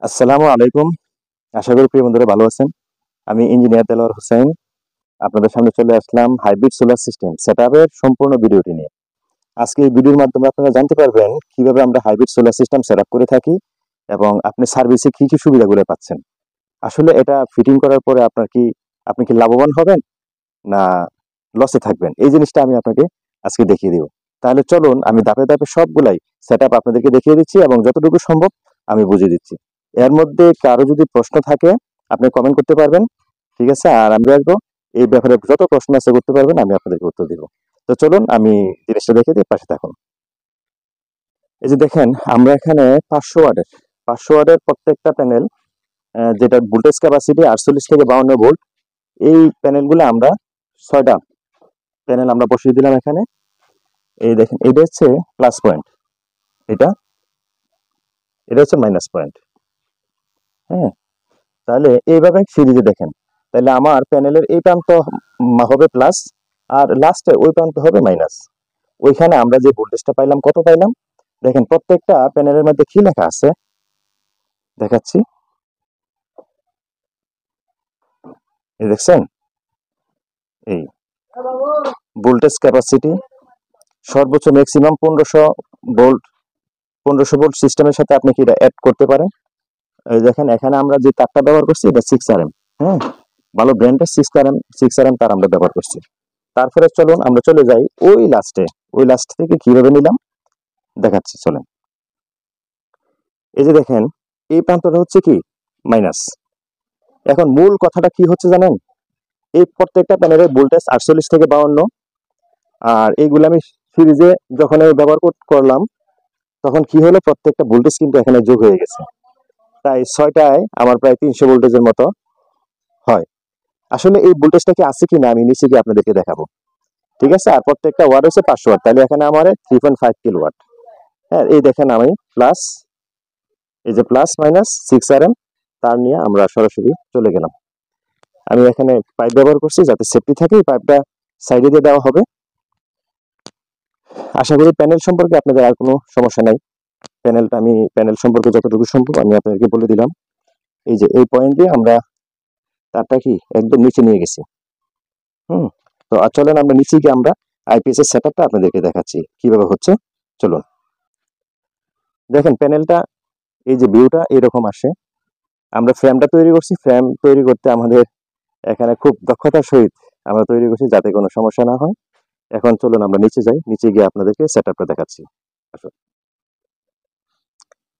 আসসালামু আলাইকুম। আশা করি প্রিয় বন্ধুরা ভালো আছেন। আমি ইঞ্জিনিয়ার দেলোয়ার হোসেন আপনাদের সামনে চলে আসলাম হাইব্রিড সোলার সিস্টেম সেটআপের সম্পূর্ণ ভিডিওটি নিয়ে। আজকে এই ভিডিওর মাধ্যমে আপনারা জানতে পারবেন কিভাবে আমরা হাইব্রিড সোলার সিস্টেম সেটআপ করে থাকি এবং আপনি সার্ভিসে কি কি সুবিধাগুলো পাচ্ছেন। আসলে এটা ফিটিং করার পরে আপনি কি লাভবান হবেন না লসে থাকবেন, এই জিনিসটা আমি আপনাকে আজকে দেখিয়ে দিব। তাহলে চলুন আমি ধাপে ধাপে সবগুলাই সেটআপ আপনাদেরকে দেখিয়ে দিচ্ছি এবং যতটুকু সম্ভব আমি বুঝিয়ে দিচ্ছি। এর মধ্যে কারো যদি প্রশ্ন থাকে আপনি কমেন্ট করতে পারবেন, ঠিক আছে? আর আমি আসবো এই ব্যাপারে যত প্রশ্ন আছে করতে পারবেন, আমি আপনাদেরকে উত্তর দিব। তো চলুন আমি জিনিসটা দেখে দিই, পাশে থাকুন। এই যে দেখেন আমরা এখানে 500 ওয়াটের প্রত্যেকটা প্যানেল, যেটা ভোল্টেজ ক্যাপাসিটি 48 থেকে 52 ভোল্ট, এই প্যানেলগুলো আমরা 6টা প্যানেল আমরা বসিয়ে দিলাম এখানে। এই দেখেন এটা হচ্ছে প্লাস পয়েন্ট, এটা এটা হচ্ছে মাইনাস পয়েন্ট। হ্যাঁ, তাহলে এইভাবে সিরিজে দেখেন, তাহলে আমার প্যানেলের এই প্রান্ত হবে প্লাস আর লাস্টে ওই প্রান্ত হবে মাইনাস। ওইখানে আমরা যে ভোল্টেজটা পাইলাম, কত পাইলাম দেখেন, প্রত্যেকটা প্যানেলের মধ্যে কি লেখা আছে দেখাচ্ছি। এই দেখছেন, এই ভোল্টেজ ক্যাপাসিটি সর্বোচ্চ ম্যাক্সিমাম 1500 ভোল্ট। 1500 ভোল্ট সিস্টেমের সাথে আপনি কি এটা অ্যাড করতে পারেন। এই দেখেন এখানে আমরা যে তারটা ব্যবহার করছি এটা 6 RM। হ্যাঁ, ভালো ব্র্যান্ডের 6 RM তার আমরা ব্যবহার করছি। তারপরে চলুন আমরা চলে যাই ওই লাস্ট থেকে কিভাবে নিলাম দেখাচ্ছি, চলেন। এই যে দেখেন এই প্রান্তটা হচ্ছে কি মাইনাস। এখন মূল কথাটা কি হচ্ছে জানেন, এই প্রত্যেকটা প্যানেলের ভোল্টেজ 48 থেকে 52, আর এইগুলো আমি সিরিজে যখন আমি ব্যবহার করলাম তখন কি হলো, প্রত্যেকটা ভোল্টেজ কিন্তু এখানে যোগ হয়ে গেছে। তাই 6টায় আমার প্রায় 300 ভোল্টেজের মতো হয়। আসলে এই ভোল্টেজটা কি আছে কিনা আমি নিচে গিয়ে আপনাদেরকে দেখাবো, ঠিক আছে? আর প্রত্যেকটা ওয়াট হচ্ছে 500 ওয়াট, তাহলে এখানে আমার 3.5 কিলোওয়াট। হ্যাঁ, এই দেখেন আমি প্লাস, এই যে প্লাস মাইনাস 6 RM, তার নিয়ে আমরা সরাসরি চলে গেলাম। আমি এখানে পাইপ ব্যবহার করছি যাতে সেফটি থাকে, এই পাইপটা সাইডে দিয়ে দেওয়া হবে। আশা করি প্যানেল সম্পর্কে আপনাদের আর কোনো সমস্যা নাই। প্যানেল সম্পর্কে যতটুকু সম্ভব আমি আপনাদেরকে বলে দিলাম। এই যে এই পয়েন্ট দিয়ে আমরা তারটা কি একদম নিচে নিয়ে গেছি। তো চলেন আমরা নিচে গিয়ে আমরা আইপিএস এর সেটআপটা আপনাদেরকে দেখাচ্ছি কিভাবে হচ্ছে। চলুন দেখেন প্যানেলটা, এই যে ভিউটা এরকম আসে। আমরা ফ্রেমটা তৈরি করছি, ফ্রেম তৈরি করতে আমাদের এখানে খুব দক্ষতার সহিত আমরা তৈরি করছি যাতে কোনো সমস্যা না হয়। এখন চলুন আমরা নিচে যাই, নিচে গিয়ে আপনাদেরকে সেটআপটা দেখাচ্ছি। আসুন,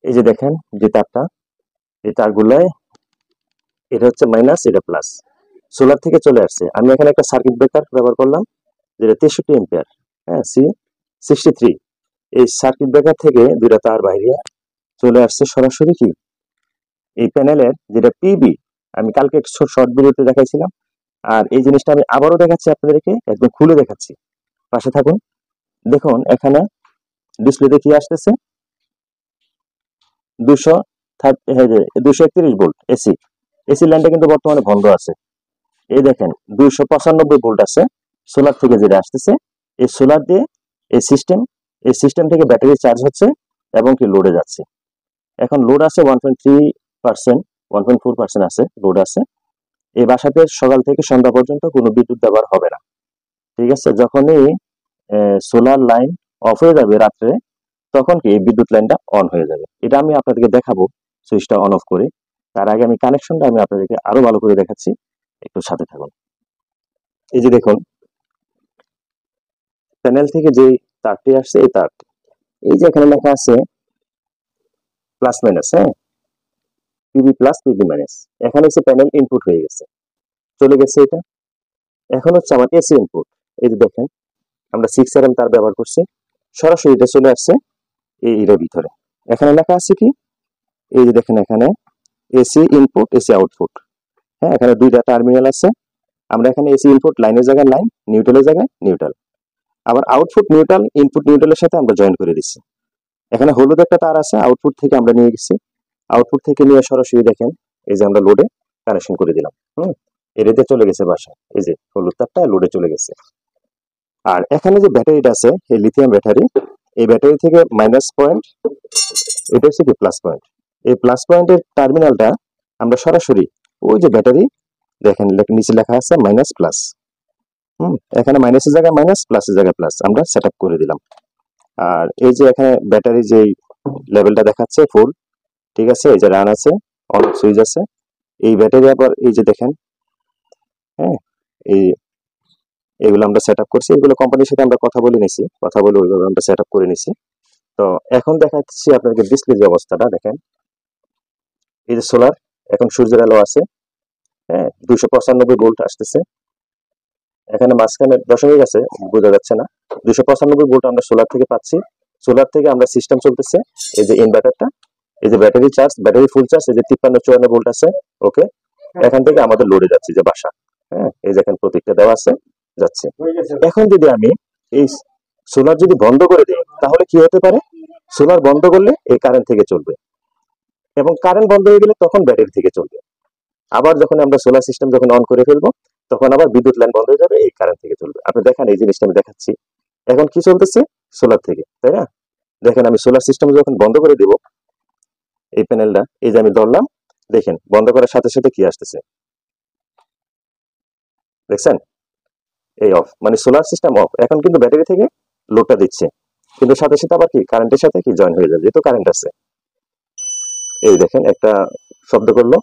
এই যে দেখেন যে তারটা, এই তারগুলায় এটা হচ্ছে মাইনাস, এটা প্লাস, সোলার থেকে চলে আসছে। আমি এখানে একটা সার্কিট ব্রেকার ব্যবহার করলাম যেটা 63 এম্পিয়ার। হ্যাঁ, C63। এই সার্কিট ব্রেকার থেকে দুইটা তার বাইরে চলে আসছে সরাসরি কি এই প্যানেলের যেটা পিবি, আমি কালকে শর্ট ভিডিওতে দেখাইছিলাম। আর এই জিনিসটা আমি আবারও দেখাচ্ছি আপনাদেরকে, একদম খুলে দেখাচ্ছি, পাশে থাকুন। দেখুন এখানে ডিসপ্লেতে কি আসতেছে, 231 ভোল্ট এসি। এসি লাইনটা কিন্তু বর্তমানে বন্ধ আছে। এই দেখেন 295 ভোল্ট আছে সোলার থেকে যেটা আসতেছে। এই সোলার দিয়ে এই সিস্টেম থেকে ব্যাটারি চার্জ হচ্ছে এবং কি লোডে যাচ্ছে। এখন লোড আছে 1.3%, 1.4% আছে লোড আছে। এই বাসাতে সকাল থেকে সন্ধ্যা পর্যন্ত কোনো বিদ্যুৎ ব্যবহার হবে না, ঠিক আছে? যখনই সোলার লাইন অফ হয়ে যাবে রাত্রে, তখন কি এই বিদ্যুৎ লাইনটা অন হয়ে যাবে। এটা আমি আপনাদেরকে দেখাবো সুইচটা অন অফ করে। তার আগে আমি কানেকশনটা আমি আপনাদেরকে আরো ভালো করে দেখাচ্ছি, একটু সাথে থাকুন। এই যে দেখুন প্যানেল থেকে যে তারটি আসছে, এই তারটি, এই যে এখানে লেখা আছে প্লাস মাইনাস, হ্যাঁ, পিবি প্লাস পিবি মাইনাস। এখানে হচ্ছে প্যানেল ইনপুট হয়ে গেছে, চলে গেছে এটা। এখন হচ্ছে আমার এসি ইনপুট। এই যে দেখেন আমরা 6 RM তার ব্যবহার করছি, সরাসরি এটা চলে আসছে এর ভিতরে। এখানে লেখা আছে কি, এই যে দেখেন এখানে এসি ইনপুট এসি আউটপুট। হ্যাঁ, এখানে দুইটা টার্মিনাল আছে। আমরা এখানে এসি ইনপুট লাইনের জায়গায় লাইন, নিউট্রালের জায়গায় নিউট্রাল, আবার আউটপুট নিউট্রাল ইনপুট নিউট্রালের সাথে আমরা জয়েন করে দিচ্ছি। এখানে হলুদ একটা তার আছে, আউটপুট থেকে আমরা নিয়ে গেছি। আউটপুট থেকে নিয়ে সরাসরি দেখেন এই যে আমরা লোডে কানেকশন করে দিলাম। এটাতে চলে গেছে বাসা, এই যে হলুদ তারটা লোডে চলে গেছে। আর এখানে যে ব্যাটারিটা আছে, এই লিথিয়াম ব্যাটারি, এই ব্যাটারি থেকে মাইনাস পয়েন্ট, এটা হচ্ছে কি প্লাস পয়েন্ট। এই প্লাস পয়েন্টের টার্মিনালটা আমরা সরাসরি ওই যে ব্যাটারি দেখেন নিচে লেখা আছে মাইনাস প্লাস, এখানে মাইনাসের জায়গায় মাইনাস, প্লাসের জায়গায় প্লাস আমরা সেট আপ করে দিলাম। আর এই যে এখানে ব্যাটারি যে লেভেলটা দেখাচ্ছে ফুল, ঠিক আছে, এই যে রান আছে, অন অফ সুইচ আছে। এই ব্যাটারি আবার এই যে দেখেন, হ্যাঁ, এই এগুলো আমরা সেট আপ করছি, এগুলো কোম্পানির সাথে আমরা কথা বলে নিছি, কথা বলে ওইভাবে আমরা সেট আপ করে নিছি। তো এখন দেখাচ্ছি আপনাকে ডিসপ্লে যে অবস্থাটা দেখেন, এই যে সোলার, এখন সূর্যের আলো আছে, হ্যাঁ, 295 ভোল্ট আসতেছে। এখানে মাঝখানে দশমিক আছে, বোঝা যাচ্ছে না। 295 ভোল্ট আমরা সোলার থেকে পাচ্ছি। সোলার থেকে আমরা সিস্টেম চলতেছে, এই যে ইনভার্টারটা, এই যে battery charge, battery full charge, এই যে 53-54 ভোল্ট আছে, ওকে। এখান থেকে আমাদের লোডে যাচ্ছে যে বাসা, হ্যাঁ, এই যে এখানে প্রতীকটা দেওয়া আছে, যাচ্ছে। এখন যদি আমি এই সোলার যদি বন্ধ করে দিই তাহলে কি হতে পারে? সোলার বন্ধ করলে এই কারেন্ট থেকে চলবে, এবং কারেন্ট বন্ধ হয়ে গেলে তখন ব্যাটারি থেকে চলবে। আবার যখন আমরা সোলার সিস্টেম যখন অন করে ফেলবো তখন আবার বিদ্যুৎ লাইন বন্ধ হয়ে যাবে, এই কারেন্ট থেকে চলবে। আপনি দেখেন এই জিনিসটা আমি দেখাচ্ছি, এখন কি চলতেছে? সোলার থেকে, তাই না? দেখেন আমি সোলার সিস্টেম যখন বন্ধ করে দিব, এই প্যানেলটা এই যে আমি ধরলাম, দেখেন বন্ধ করার সাথে সাথে কি আসতেছে, দেখছেন? এই অফ, মানে সোলার সিস্টেম অফ। এখন কিন্তু ব্যাটারি থেকে লোডটা দিচ্ছে, কিন্তু সাথে সাথে আবার কি কারেন্টের সাথে কি জয়েন হয়ে যাবে, যেহেতু কারেন্ট আছে। এই দেখেন একটা শব্দ করলো,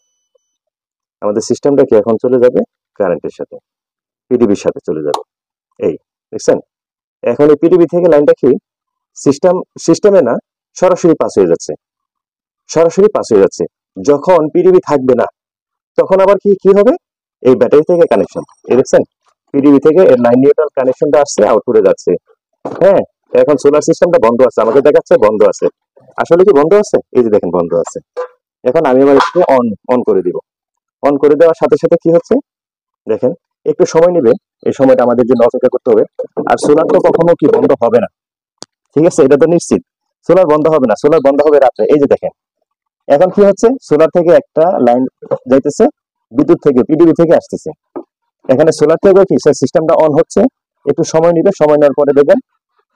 আমাদের সিস্টেমটা কি এখন চলে যাবে কারেন্টের সাথে, পিডিবির সাথে চলে যাবে। এই দেখছেন, এখন এই পিডিবি থেকে লাইনটা কি সিস্টেমে না, সরাসরি পাস হয়ে যাচ্ছে, সরাসরি পাস হয়ে যাচ্ছে। যখন পিডিবি থাকবে না তখন আবার কি কি হবে? এই ব্যাটারি থেকে কানেকশন, এই দেখছেন পিডিবি থেকে এর লাইন নিউট্রাল কানেকশনটা আসছে, আউটপুটে যাচ্ছে। হ্যাঁ, এখন সোলার সিস্টেমটা বন্ধ আছে, আমাকে দেখাচ্ছে বন্ধ আছে, আসলে কি বন্ধ আছে? এই যে দেখেন বন্ধ আছে। এখন আমি আবার এটাকে অন অন করে দিব। অন করে দেওয়ার সাথে সাথে কি হচ্ছে দেখেন, একটু সময় নেবে, এই সময়টা আমাদের জন্য অপেক্ষা করতে হবে। আর সোলার তো কখনো কি বন্ধ হবে না, ঠিক আছে, এটা তো নিশ্চিত। সোলার বন্ধ হবে না, সোলার বন্ধ হবে রাত্রে। এই যে দেখেন এখন কি হচ্ছে, সোলার থেকে একটা লাইন যাইতেছে, বিদ্যুৎ থেকে পিডিবি থেকে আসতেছে। এখানে সোলার থেকে কি সিস্টেমটা অন হচ্ছে, একটু সময় নিবে, সময় নেওয়ার পরে দেখবেন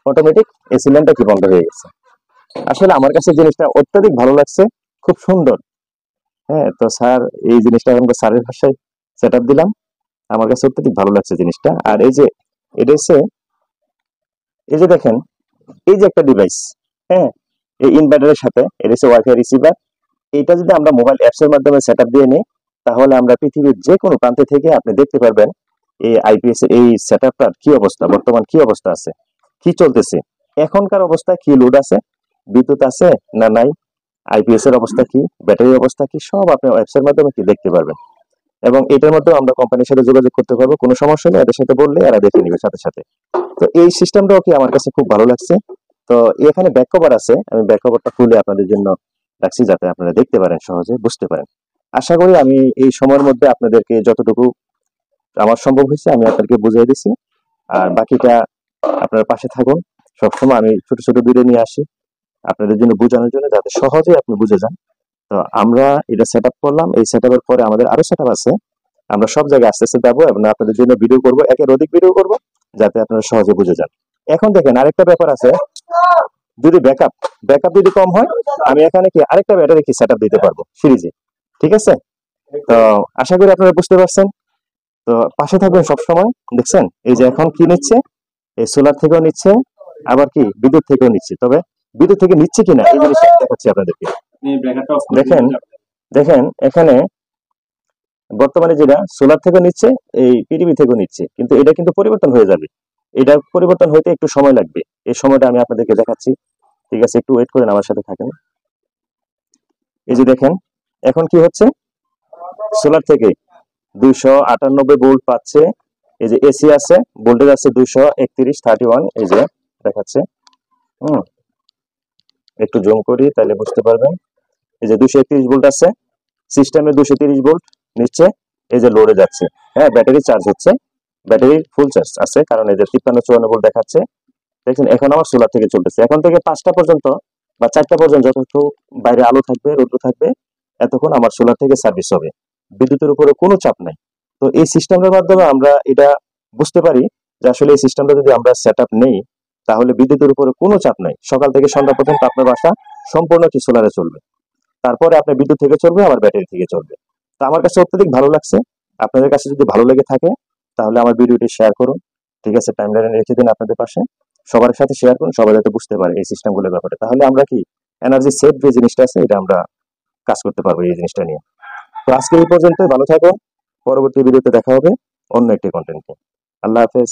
অটোমেটিক এসি লাইনটা কি বন্ধ হয়ে গেছে। আসলে আমার কাছে জিনিসটা অত্যাধিক ভালো লাগছে, খুব সুন্দর। হ্যাঁ, তো স্যার এই জিনিসটা এখন স্যারের ভাষায় সেট আপ দিলাম, আমার কাছে অত্যাধিক ভালো লাগছে জিনিসটা। আর এই যে এটা হচ্ছে, এই যে দেখেন এই যে একটা ডিভাইস, হ্যাঁ, এই ইনভার্টারের সাথে এটা হচ্ছে ওয়াইফাই রিসিভার। এটা যদি আমরা মোবাইল অ্যাপস এর মাধ্যমে সেট আপ দিয়ে নিই তাহলে আমরা পৃথিবীর যে কোনো প্রান্ত থেকে আপনি দেখতে পারবেন এই আইপিএস এই সেট আপটার কি অবস্থা, বর্তমান কি অবস্থা আছে, কি চলতেছে, এখনকার অবস্থা কি, লোড আছে, বিদ্যুৎ আছে না নাই, আইপিএস এর অবস্থা কি, ব্যাটারির অবস্থা কি, সব আপনি অ্যাপস এর মাধ্যমে কি দেখতে পারবেন। এবং এটার মধ্যে আমরা কোম্পানির সাথে যোগাযোগ করতে পারবো, কোনো সমস্যা নেই, এদের সাথে বললে এরা দেখে নিবে সাথে সাথে। তো এই সিস্টেমটাও কি আমার কাছে খুব ভালো লাগছে। তো এখানে ব্যাক কভার আছে, আমি ব্যাক কভারটা খুলে আপনাদের জন্য রাখছি যাতে আপনারা দেখতে পারেন, সহজে বুঝতে পারেন। আশা করি আমি এই সময়ের মধ্যে আপনাদেরকে যতটুকু আমার সম্ভব হয়েছে আমি আপনাদেরকে বুঝিয়ে দিচ্ছি। আর বাকিটা আপনার পাশে থাকুন, সবসময় আমি ছোট ছোট ভিডিও নিয়ে আসি আপনাদের জন্য বোঝানোর জন্য, যাতে সহজে আপনি বুঝে যান। তো আমরা এটা সেট আপ করলাম, এই সেট আপের পরে আমাদের আরো সেট আপ আছে, আমরা সব জায়গায় আস্তে আস্তে যাবো এবং আপনাদের জন্য ভিডিও করবো, একের অধিক ভিডিও করবো, যাতে আপনারা সহজে বুঝে যান। এখন দেখেন আরেকটা ব্যাপার আছে, যদি ব্যাকআপ ব্যাকআপ যদি কম হয় আমি এখানে কি আরেকটা ব্যাটারি কি সেট আপ দিতে পারবো সিরিজে, ঠিক আছে। তো আশা করি আপনারা বুঝতে পারছেন। তো পাশে থাকবেন সব সময়। দেখছেন এই যে এখন কি নিচ্ছে, এই সোলার থেকেও নিচ্ছে, আবার কি বিদ্যুৎ থেকেও নিচ্ছে। তবে বিদ্যুৎ থেকে নিচ্ছে কিনা এই জিনিসটা দেখাচ্ছি আপনাদেরকে। দেখেন দেখেন এখানে বর্তমানে যেটা সোলার থেকে নিচ্ছে, এই পিডিবি থেকেও নিচ্ছে, কিন্তু এটা কিন্তু পরিবর্তন হয়ে যাবে, এটা পরিবর্তন হইতে একটু সময় লাগবে। এই সময়টা আমি আপনাদেরকে দেখাচ্ছি, ঠিক আছে, একটু ওয়েট করেন, আমার সাথে থাকেন। এই যে দেখেন এখন কি হচ্ছে, সোলার থেকে 298 ভোল্ট পাচ্ছে, এই যে এসি আছে, ভোল্টেজ আছে 231 এই যে দেখাচ্ছে। একটু জুম করি তাহলে বুঝতে পারবেন। এই যে 231 ভোল্ট আছে, সিস্টেমে 230 ভোল্ট নিচ্ছে, এই যে লোডে যাচ্ছে। হ্যাঁ, ব্যাটারি চার্জ হচ্ছে, ব্যাটারি ফুল চার্জ আছে, কারণ এই যে 53-54 ভোল্ট দেখাচ্ছে। দেখেন এখন আমার সোলার থেকে চলতেছে, এখন থেকে 5টা পর্যন্ত বা 4টা পর্যন্ত যতক্ষণ বাইরে আলো থাকবে, রৌদ্র থাকবে, এতক্ষণ আমার সোলার থেকে সার্ভিস হবে, বিদ্যুতের উপরে কোনো চাপ নাই। তো এই সিস্টেমের মাধ্যমে আমরা এটা বুঝতে পারি যে আসলে এই সিস্টেমটা যদি আমরা সেট আপ নেই তাহলে বিদ্যুতের উপরে কোনো চাপ নাই, সকাল থেকে সন্ধ্যা পর্যন্ত আপনার বাসা সম্পূর্ণ কি সোলারে চলবে। তারপরে আপনার বিদ্যুৎ থেকে চলবে, আমার ব্যাটারি থেকে চলবে। তো আমার কাছে অত্যধিক ভালো লাগছে। আপনাদের কাছে যদি ভালো লেগে থাকে তাহলে আমার ভিডিওটি শেয়ার করুন, ঠিক আছে, টাইমলাইনে রেখে দিন আপনাদের পাশে, সবার সাথে শেয়ার করুন, সবাই যাতে বুঝতে পারে এই সিস্টেমগুলোর ব্যাপারে। তাহলে আমরা কি এনার্জি সেভ যে জিনিসটা আছে এটা আমরা কাজ করতে পারবো এই জিনিসটা নিয়ে। তো আজকে এই পর্যন্ত, ভালো থাকো, পরবর্তী ভিডিওতে দেখা হবে অন্য একটি কন্টেন্ট নিয়ে। আল্লাহ হাফেজ।